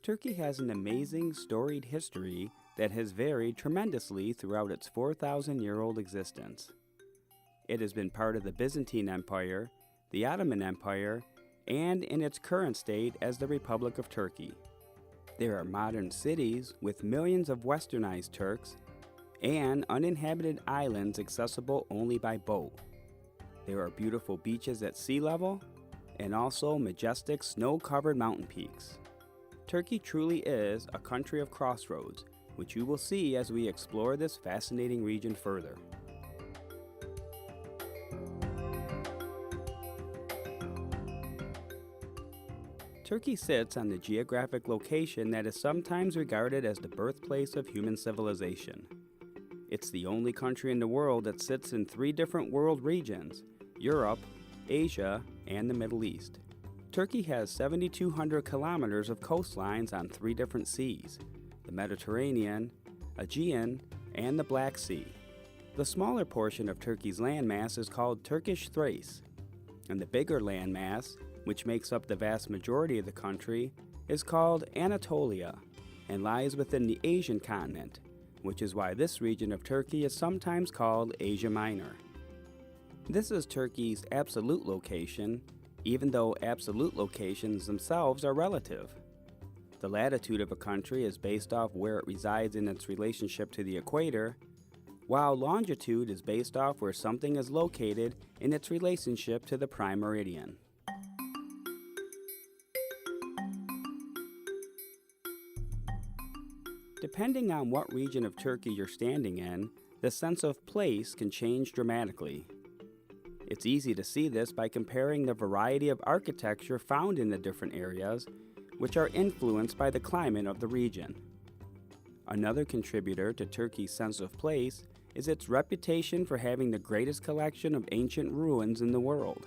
Turkey has an amazing, storied history that has varied tremendously throughout its 4,000-year-old existence. It has been part of the Byzantine Empire, the Ottoman Empire, and in its current state as the Republic of Turkey. There are modern cities with millions of westernized Turks and uninhabited islands accessible only by boat. There are beautiful beaches at sea level and also majestic snow-covered mountain peaks. Turkey truly is a country of crossroads, which you will see as we explore this fascinating region further. Turkey sits on the geographic location that is sometimes regarded as the birthplace of human civilization. It's the only country in the world that sits in 3 different world regions: Europe, Asia, and the Middle East. Turkey has 7,200 kilometers of coastlines on 3 different seas: the Mediterranean, Aegean, and the Black Sea. The smaller portion of Turkey's landmass is called Turkish Thrace, and the bigger landmass, which makes up the vast majority of the country, is called Anatolia and lies within the Asian continent, which is why this region of Turkey is sometimes called Asia Minor. This is Turkey's absolute location, even though absolute locations themselves are relative. The latitude of a country is based off where it resides in its relationship to the equator, while longitude is based off where something is located in its relationship to the prime meridian. Depending on what region of Turkey you're standing in, the sense of place can change dramatically. It's easy to see this by comparing the variety of architecture found in the different areas, which are influenced by the climate of the region. Another contributor to Turkey's sense of place is its reputation for having the greatest collection of ancient ruins in the world.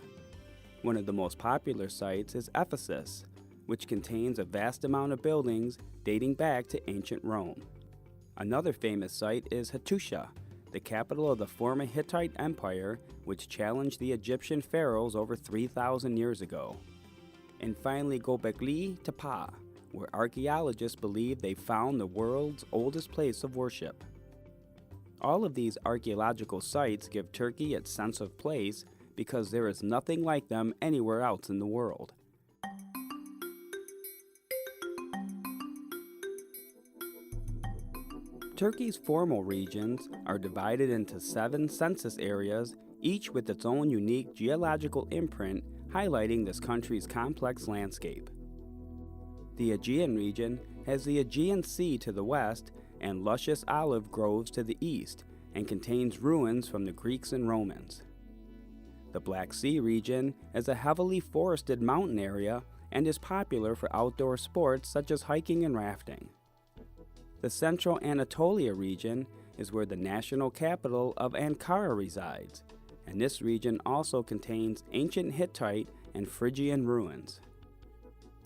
One of the most popular sites is Ephesus, which contains a vast amount of buildings dating back to ancient Rome. Another famous site is Hattusha, the capital of the former Hittite Empire, which challenged the Egyptian pharaohs over 3,000 years ago. And finally, Göbekli Tepe, where archaeologists believe they found the world's oldest place of worship. All of these archaeological sites give Turkey its sense of place because there is nothing like them anywhere else in the world. Turkey's formal regions are divided into 7 census areas, each with its own unique geological imprint, highlighting this country's complex landscape. The Aegean region has the Aegean Sea to the west and luscious olive groves to the east, and contains ruins from the Greeks and Romans. The Black Sea region is a heavily forested mountain area and is popular for outdoor sports such as hiking and rafting. The central Anatolia region is where the national capital of Ankara resides, and this region also contains ancient Hittite and Phrygian ruins.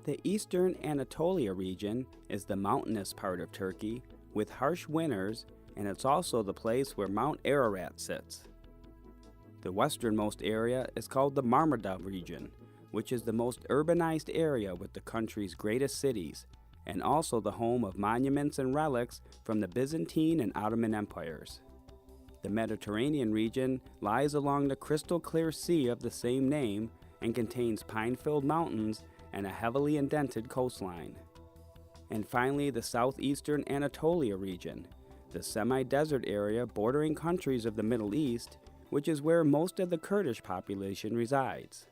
The eastern Anatolia region is the mountainous part of Turkey, with harsh winters, and it's also the place where Mount Ararat sits. The westernmost area is called the Marmara region, which is the most urbanized area with the country's greatest cities, and also the home of monuments and relics from the Byzantine and Ottoman empires. The Mediterranean region lies along the crystal-clear sea of the same name and contains pine-filled mountains and a heavily indented coastline. And finally, the southeastern Anatolia region, the semi-desert area bordering countries of the Middle East, which is where most of the Kurdish population resides.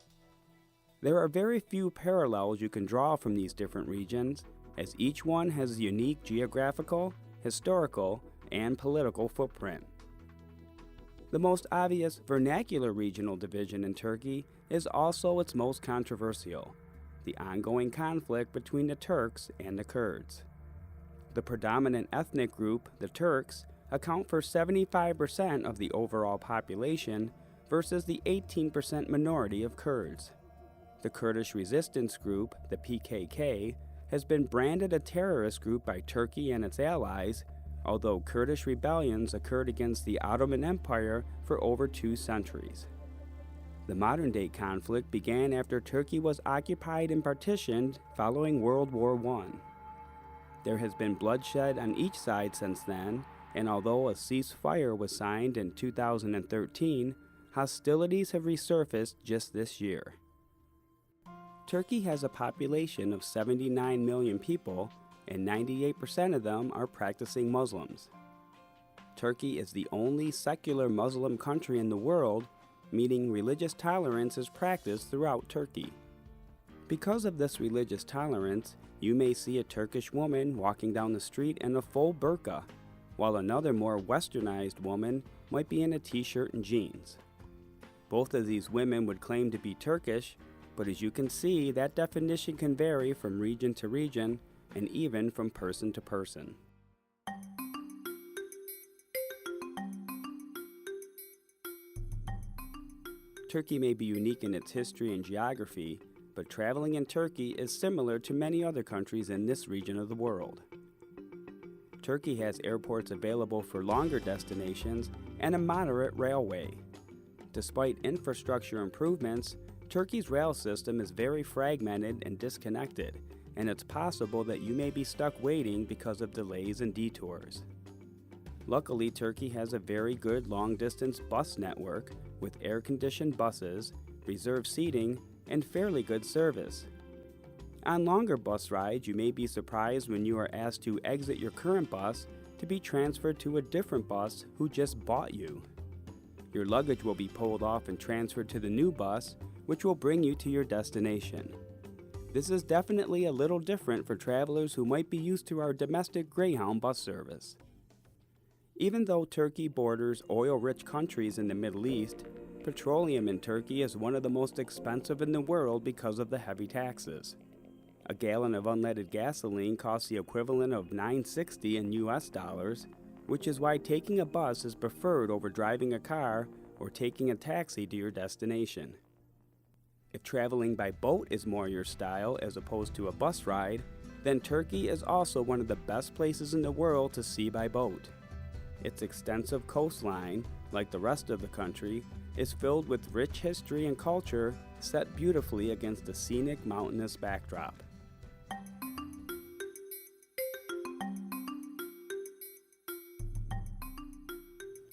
There are very few parallels you can draw from these different regions, as each one has a unique geographical, historical, and political footprint. The most obvious vernacular regional division in Turkey is also its most controversial: the ongoing conflict between the Turks and the Kurds. The predominant ethnic group, the Turks, account for 75% of the overall population versus the 18% minority of Kurds. The Kurdish resistance group, the PKK, has been branded a terrorist group by Turkey and its allies, although Kurdish rebellions occurred against the Ottoman Empire for over 2 centuries. The modern-day conflict began after Turkey was occupied and partitioned following World War I. There has been bloodshed on each side since then, and although a ceasefire was signed in 2013, hostilities have resurfaced just this year. Turkey has a population of 79 million people, and 98% of them are practicing Muslims. Turkey is the only secular Muslim country in the world, meaning religious tolerance is practiced throughout Turkey. Because of this religious tolerance, you may see a Turkish woman walking down the street in a full burqa, while another more westernized woman might be in a t-shirt and jeans. Both of these women would claim to be Turkish, but as you can see, that definition can vary from region to region and even from person to person. Turkey may be unique in its history and geography, but traveling in Turkey is similar to many other countries in this region of the world. Turkey has airports available for longer destinations and a moderate railway. Despite infrastructure improvements, Turkey's rail system is very fragmented and disconnected, and it's possible that you may be stuck waiting because of delays and detours. Luckily, Turkey has a very good long-distance bus network with air-conditioned buses, reserved seating, and fairly good service. On longer bus rides, you may be surprised when you are asked to exit your current bus to be transferred to a different bus who just bought you. Your luggage will be pulled off and transferred to the new bus, which will bring you to your destination. This is definitely a little different for travelers who might be used to our domestic Greyhound bus service. Even though Turkey borders oil-rich countries in the Middle East, petroleum in Turkey is one of the most expensive in the world because of the heavy taxes. A gallon of unleaded gasoline costs the equivalent of $9.60 in US dollars, which is why taking a bus is preferred over driving a car or taking a taxi to your destination. If traveling by boat is more your style as opposed to a bus ride, then Turkey is also one of the best places in the world to see by boat. Its extensive coastline, like the rest of the country, is filled with rich history and culture set beautifully against a scenic mountainous backdrop.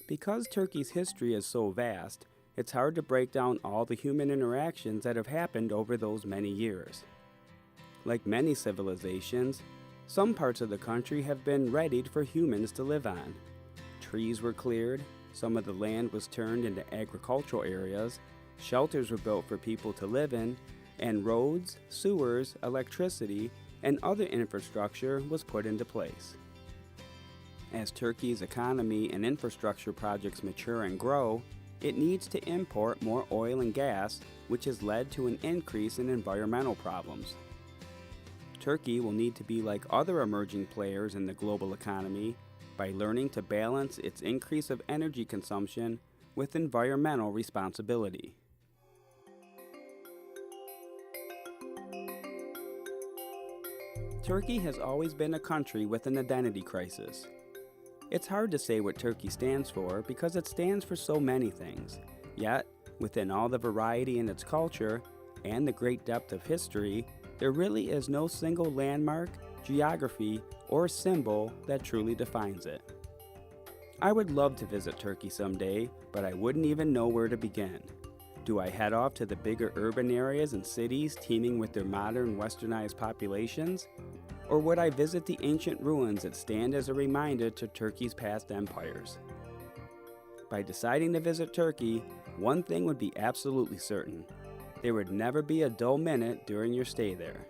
Because Turkey's history is so vast, it's hard to break down all the human interactions that have happened over those many years. Like many civilizations, some parts of the country have been readied for humans to live on. Trees were cleared, some of the land was turned into agricultural areas, shelters were built for people to live in, and roads, sewers, electricity, and other infrastructure was put into place. As Turkey's economy and infrastructure projects mature and grow, it needs to import more oil and gas, which has led to an increase in environmental problems. Turkey will need to be like other emerging players in the global economy by learning to balance its increase of energy consumption with environmental responsibility. Turkey has always been a country with an identity crisis. It's hard to say what Turkey stands for because it stands for so many things. Yet, within all the variety in its culture and the great depth of history, there really is no single landmark, geography, or symbol that truly defines it. I would love to visit Turkey someday, but I wouldn't even know where to begin. Do I head off to the bigger urban areas and cities teeming with their modern westernized populations? Or would I visit the ancient ruins that stand as a reminder to Turkey's past empires? By deciding to visit Turkey, one thing would be absolutely certain. There would never be a dull minute during your stay there.